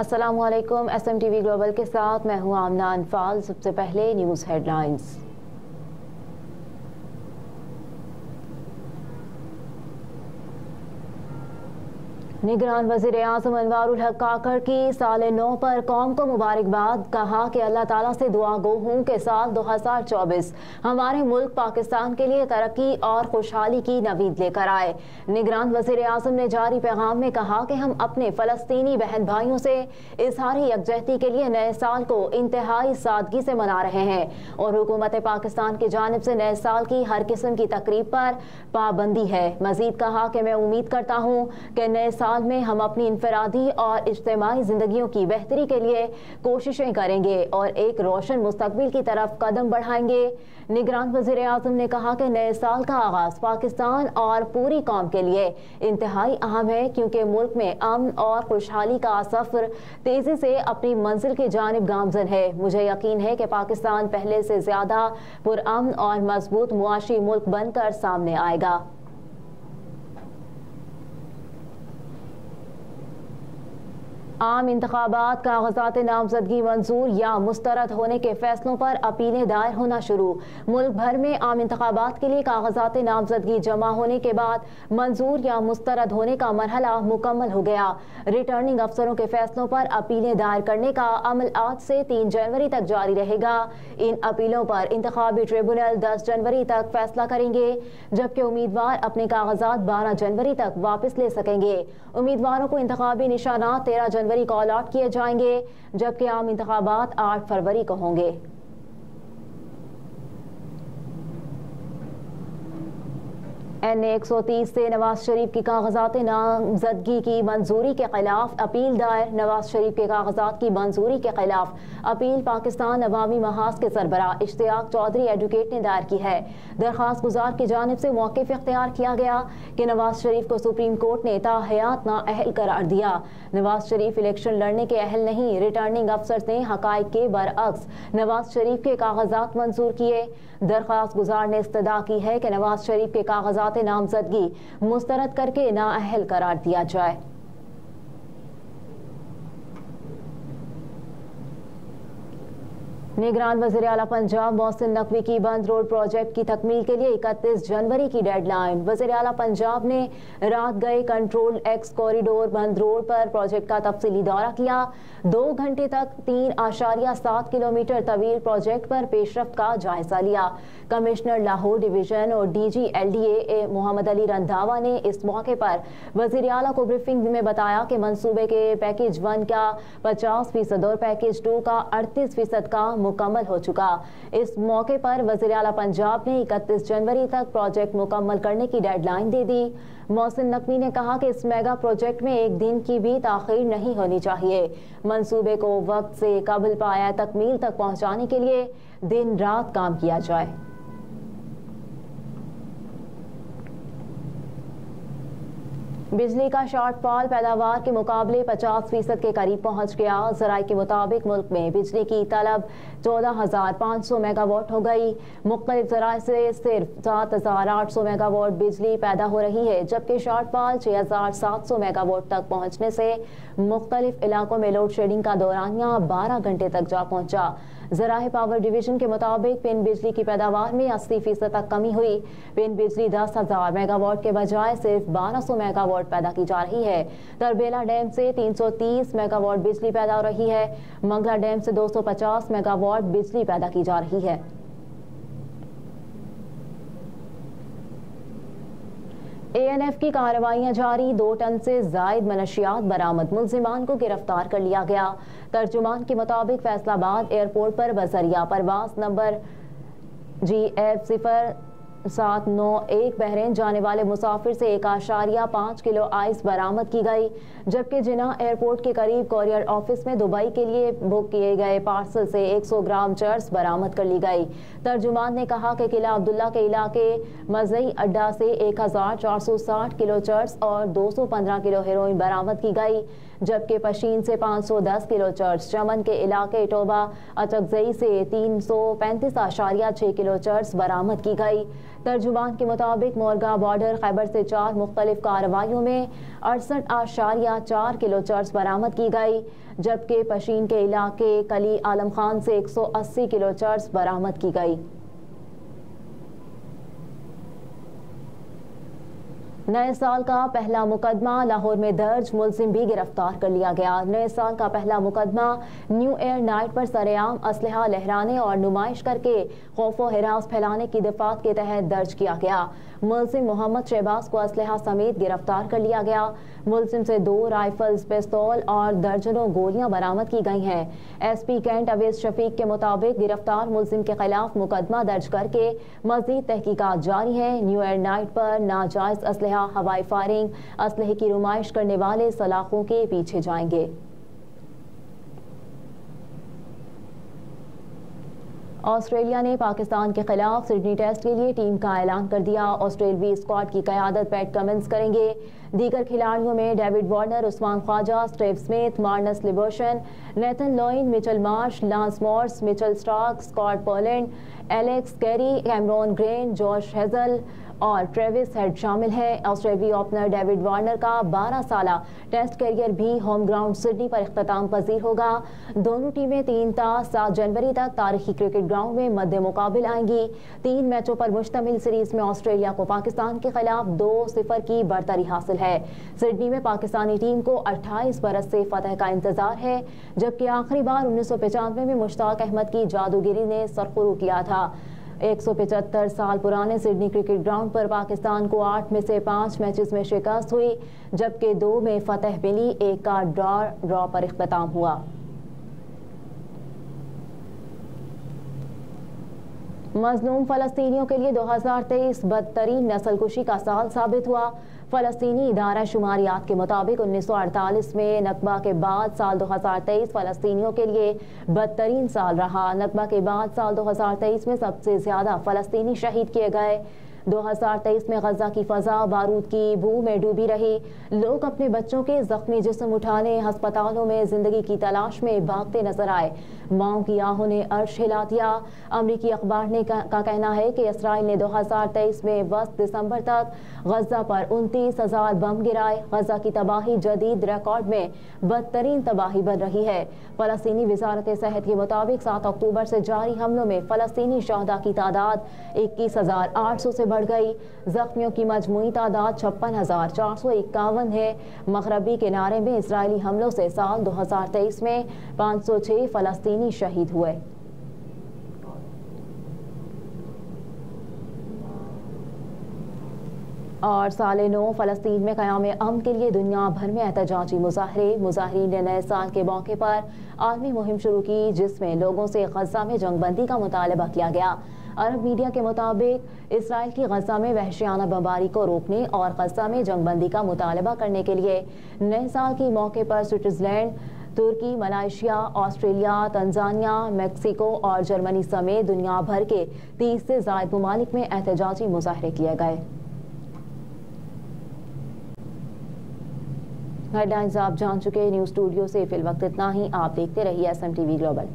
अस्सलामुअलैकुम। SMTV global के साथ मैं हूं आमना अनफाल। सबसे पहले न्यूज़ हेडलाइंस। निगरान वज़ीर आज़म अनवारुल हक काकड़ की साल 9 पर कौम को मुबारकबाद। कहा कि अल्लाह ताला से दुआ गो हूँ कि साल 2024 हमारे मुल्क पाकिस्तान के लिए तरक्की और खुशहाली की नवीद लेकर आए। निगरान वज़ीर आज़म ने जारी पैगाम में कहा कि हम अपने फ़लस्तीनी बहन भाइयों से इज़हारी यकजहती के लिए नए साल को इंतहाई सादगी से मना रहे हैं और हुकूमत पाकिस्तान की जानिब से नए साल की हर किस्म की तकरीब पर पाबंदी है। मज़ीद कहा कि मैं उम्मीद करता हूँ कि नए साल में हम अपनी इनफरादी और इज्तिमाई जिंदगियों की बेहतरी के लिए कोशिशें करेंगे और एक रोशन मुस्तकबिल की तरफ कदम बढ़ाएंगे। निगरान वज़ीर आज़म ने कहा कि नए साल का आगाज पाकिस्तान और पूरी कौम के लिए इंतहाई अहम है, क्योंकि मुल्क में अमन और खुशहाली का सफर तेजी से अपनी मंजिल की जानिब गामजन है। मुझे यकीन है कि पाकिस्तान पहले से ज्यादा पुरअमन और मजबूत मुआशी मुल्क बनकर सामने आएगा। आम इंतखाबात कागजात नामजदगी मंजूर या मुस्तरद होने के फैसलों पर अपीलें दायर होना शुरू। मुल्क भर में आम इंतखाबात के लिए कागजात नामजदगी जमा होने के बाद मंजूर या मुस्तरद होने का मरहला मुकम्मल हो गया। रिटर्निंग अफसरों के फैसलों पर अपीलें दायर करने का अमल आज से 3 जनवरी तक जारी रहेगा। इन अपीलों पर इंतखाबी ट्रिब्यूनल 10 जनवरी तक फैसला करेंगे, जबकि उम्मीदवार अपने कागजात 12 जनवरी तक वापस ले सकेंगे। उम्मीदवारों को इंतखाबी निशानात 13 जनवरी को अलॉट किए जाएंगे, जबकि आम इंतखाबात 8 फरवरी को होंगे। NA 130 से नवाज शरीफ की कागजात नामजदगी की मंजूरी के खिलाफ अपील दायर। नवाज शरीफ के कागजात की मंजूरी के खिलाफ अपील पाकिस्तान अवामी महाज के सरबराह इश्तियाक चौधरी एडवोकेट ने दायर की है। दरख्वास्त गुजार की जानिब से मौक़िफ़ इख्तियार किया गया कि नवाज शरीफ को सुप्रीम कोर्ट ने ताहयात नाअहल करार दिया। नवाज शरीफ इलेक्शन लड़ने के अहल नहीं। रिटर्निंग अफसर ने हक़ाइक़ के बरअक्स नवाज शरीफ के कागजात मंजूर किए। दरख्वास्त गुजार ने इस्तदा की है कि नवाज शरीफ के कागजात नामजदगी मुस्तरद करके नाअहल करार दिया जाए। निगरान वज़ीर आला पंजाब मोहसिन नकवी की बंद रोड प्रोजेक्ट की तकमील के लिए 31 जनवरी की डेडलाइन। वज़ीर आला पंजाब ने रात गए कंट्रोल एक्स कॉरिडोर बंद रोड पर प्रोजेक्ट का तफसीली दौरा किया। 2 घंटे तक 3.7 किलोमीटर तवील प्रोजेक्ट पर पेशरफ्त का जायजा लिया। कमिश्नर लाहौर डिवीजन और DG LDA मोहम्मद अली रंधावा ने इस मौके पर वज़ीर आला को ब्रीफिंग में बताया कि मंसूबे के पैकेज 1 का 50% और पैकेज 2 का 38% का मुकम्मल हो चुका। इस मौके पर वज़ीर आला पंजाब ने 31 जनवरी तक प्रोजेक्ट मुकम्मल करने की डेडलाइन दे दी। मोहसिन नकवी ने कहा कि इस मेगा प्रोजेक्ट में एक दिन की भी ताख़ीर नहीं होनी चाहिए। मंसूबे को वक्त से कबल पाया तकमील तक पहुँचाने के लिए दिन रात काम किया जाए। बिजली का शॉर्टफॉल पैदावार के मुकाबले 50% के करीब पहुंच गया। ज़राए के मुताबिक मुल्क में बिजली की तलब 14,500 मेगावाट हो गई। मुख्तलिफ ज़राए से सिर्फ 7,800 मेगावाट बिजली पैदा हो रही है, जबकि शॉर्टफॉल 6,700 मेगावाट तक पहुंचने से मुख्तलिफ इलाकों में लोड शेडिंग का दौरानिया 12 घंटे तक जा पहुंचा। ज़राए पावर डिवीजन के मुताबिक पिन बिजली की पैदावार में 80% तक कमी हुई। पिन बिजली 10,000 मेगावाट के बजाय सिर्फ 1200 मेगावाट पैदा की जा रही है। तरबेला डैम से 330 मेगावाट बिजली पैदा हो रही है। मंगला डैम से 250 मेगावाट बिजली पैदा की जा रही है। ANF की कार्रवाइयां जारी। 2 टन से जायद मनशियात बरामद। मुलजिमान को गिरफ्तार कर लिया गया। तर्जुमान के मुताबिक फैसलाबाद एयरपोर्ट पर बजरिया परवास नंबर GF 0791 बहरीन जाने वाले मुसाफिर से 1.5 किलो आइस बरामद की गई, जबकि जिना एयरपोर्ट के करीब कोरियर ऑफिस में दुबई के लिए बुक किए गए पार्सल से 100 ग्राम चर्स बरामद कर ली गई। तर्जुमान ने कहा कि किला अब्दुल्ला के इलाके मजई अड्डा से 1460 किलो चर्स और 215 किलो हेरोइन बरामद की गई। जबकि पशीन से 510 किलो चर्च, चमन के इलाके टोबा अचकजई से 335.6 किलो चर्च बरामद की गई। तर्जुमान के मुताबिक मोरगा बॉर्डर खैबर से 4 मुख्तलिफ कार्रवाइयों में 68.4 किलो चर्च बरामद की गई, जबकि पशीन के इलाके कली आलम खान से 180 किलो चर्च बरामद की गई। नए साल का पहला मुकदमा लाहौर में दर्ज, मुलजिम भी गिरफ्तार कर लिया गया। नए साल का पहला मुकदमा न्यू ईयर नाइट पर सरेआम असलहा लहराने और नुमाइश करके खौफ व हिरास फैलाने की दफात के तहत दर्ज किया गया। मुलजिम मोहम्मद शहबाज को असलहा समेत गिरफ्तार कर लिया गया। मुलजिम से 2 राइफल्स, पिस्तौल और दर्जनों गोलियां बरामद की गई हैं। SP कैंट अवेज शफीक के मुताबिक गिरफ्तार मुलजिम के खिलाफ मुकदमा दर्ज करके मजीद तहकीकात जारी है। न्यू ईयर नाइट पर नाजायज असलहा, हवाई फायरिंग, असलहे की नुमाइश करने वाले सलाखों के पीछे जाएंगे। ऑस्ट्रेलिया ने पाकिस्तान के खिलाफ सिडनी टेस्ट के लिए टीम का ऐलान कर दिया। ऑस्ट्रेलवी स्क्वाड की क़यादत पैट कमिंस करेंगे। दीगर खिलाड़ियों में David Warner, Usman Khawaja, Steve Smith, Marnus Labuschagne, Nathan Lyon, Mitchell Marsh, Lance Morris, Mitchell Starc, Scott Boland, Alex Carey, Cameron Green, Josh Hazlewood और ट्रेविस हेड शामिल हैं। ऑस्ट्रेलियाई ओपनर डेविड वार्नर का 12 साला टेस्ट करियर भी होम ग्राउंड सिडनी पर इख्तिताम पजीर होगा। दोनों टीमें 3 ता 7 जनवरी तक तारीखी क्रिकेट ग्राउंड में मद्दे मुकाबिल आएंगी। 3 मैचों पर मुश्तमिल सीरीज में ऑस्ट्रेलिया को पाकिस्तान के खिलाफ 2-0 की बढ़तरी हासिल है। सिडनी में पाकिस्तानी टीम को 28 बरस से फतह का इंतजार है, जबकि आखिरी बार 1995 में मुश्ताक अहमद की जादूगिरी ने सरखुरू किया था। 175 साल पुराने सिडनी क्रिकेट ग्राउंड पर पाकिस्तान को 8 में से 5 मैचेस में शिकस्त हुई, जबकि 2 में फतह मिली, 1 का ड्रॉ पर इख्तिताम हुआ। मजलूम फलस्तीनियों के लिए 2023 बदतरीन नस्लकुशी का साल साबित हुआ। फलस्तीनी इदारा शुमारियात के मुताबिक 1948 में नकबा के बाद साल 2023 फलस्तीनियों के लिए बदतरीन साल रहा। नकबा के बाद साल 2023 में सबसे ज्यादा फलस्तीनी शहीद किए गए। 2023 में गजा की फजा बारूद की बू में डूबी रही। लोग अपने बच्चों के जख्मी जिस्म उठाने अस्पतालों में जिंदगी की तलाश में भागते नजर आए। माओ की आहों ने अर्श हिला दिया। अमरीकी अखबार ने का कहना है कि इसराइल ने 2023 में वस्त दिसंबर तक गजा पर 29,000 बम गिराए। गजा की तबाही जदीद रिकॉर्ड में बदतरीन तबाही बन रही है। फलस्तीनी वजारत सेहत के मुताबिक 7 अक्टूबर से जारी हमलों में फलस्तीनी शहदा की तादाद 21,800 से बढ़ गई। जख्मियों की मजमूई तादाद 56,451 है। मगरबी किनारे में इजरायली हमलों से साल 2023 में 506 फलस्तीनी शहीद हुए। और साल नौ फलस्तीन में क़याम अमन के लिए दुनिया भर में एहतजाजी मुजाहिरीन ने नए साल के मौके पर आलमी मुहिम शुरू की, जिसमें लोगों से गजा में जंगबंदी का मुतालबा किया गया। अरब मीडिया के मुताबिक इसराइल की गजा में वहशियाना बमबारी को रोकने और गजा में जंगबंदी का मुतालबा करने के लिए नए साल के मौके पर स्विट्जरलैंड, तुर्की, मलेशिया, ऑस्ट्रेलिया, तंजानिया, मेक्सिको और जर्मनी समेत दुनिया भर के 30 से ज़ायद ममालिक में एहतजाजी मुजाहरे किए गए। हेडलाइंस आप जान चुके। न्यूज़ स्टूडियो से फिल वक्त इतना ही। आप देखते रहिए SMTV ग्लोबल।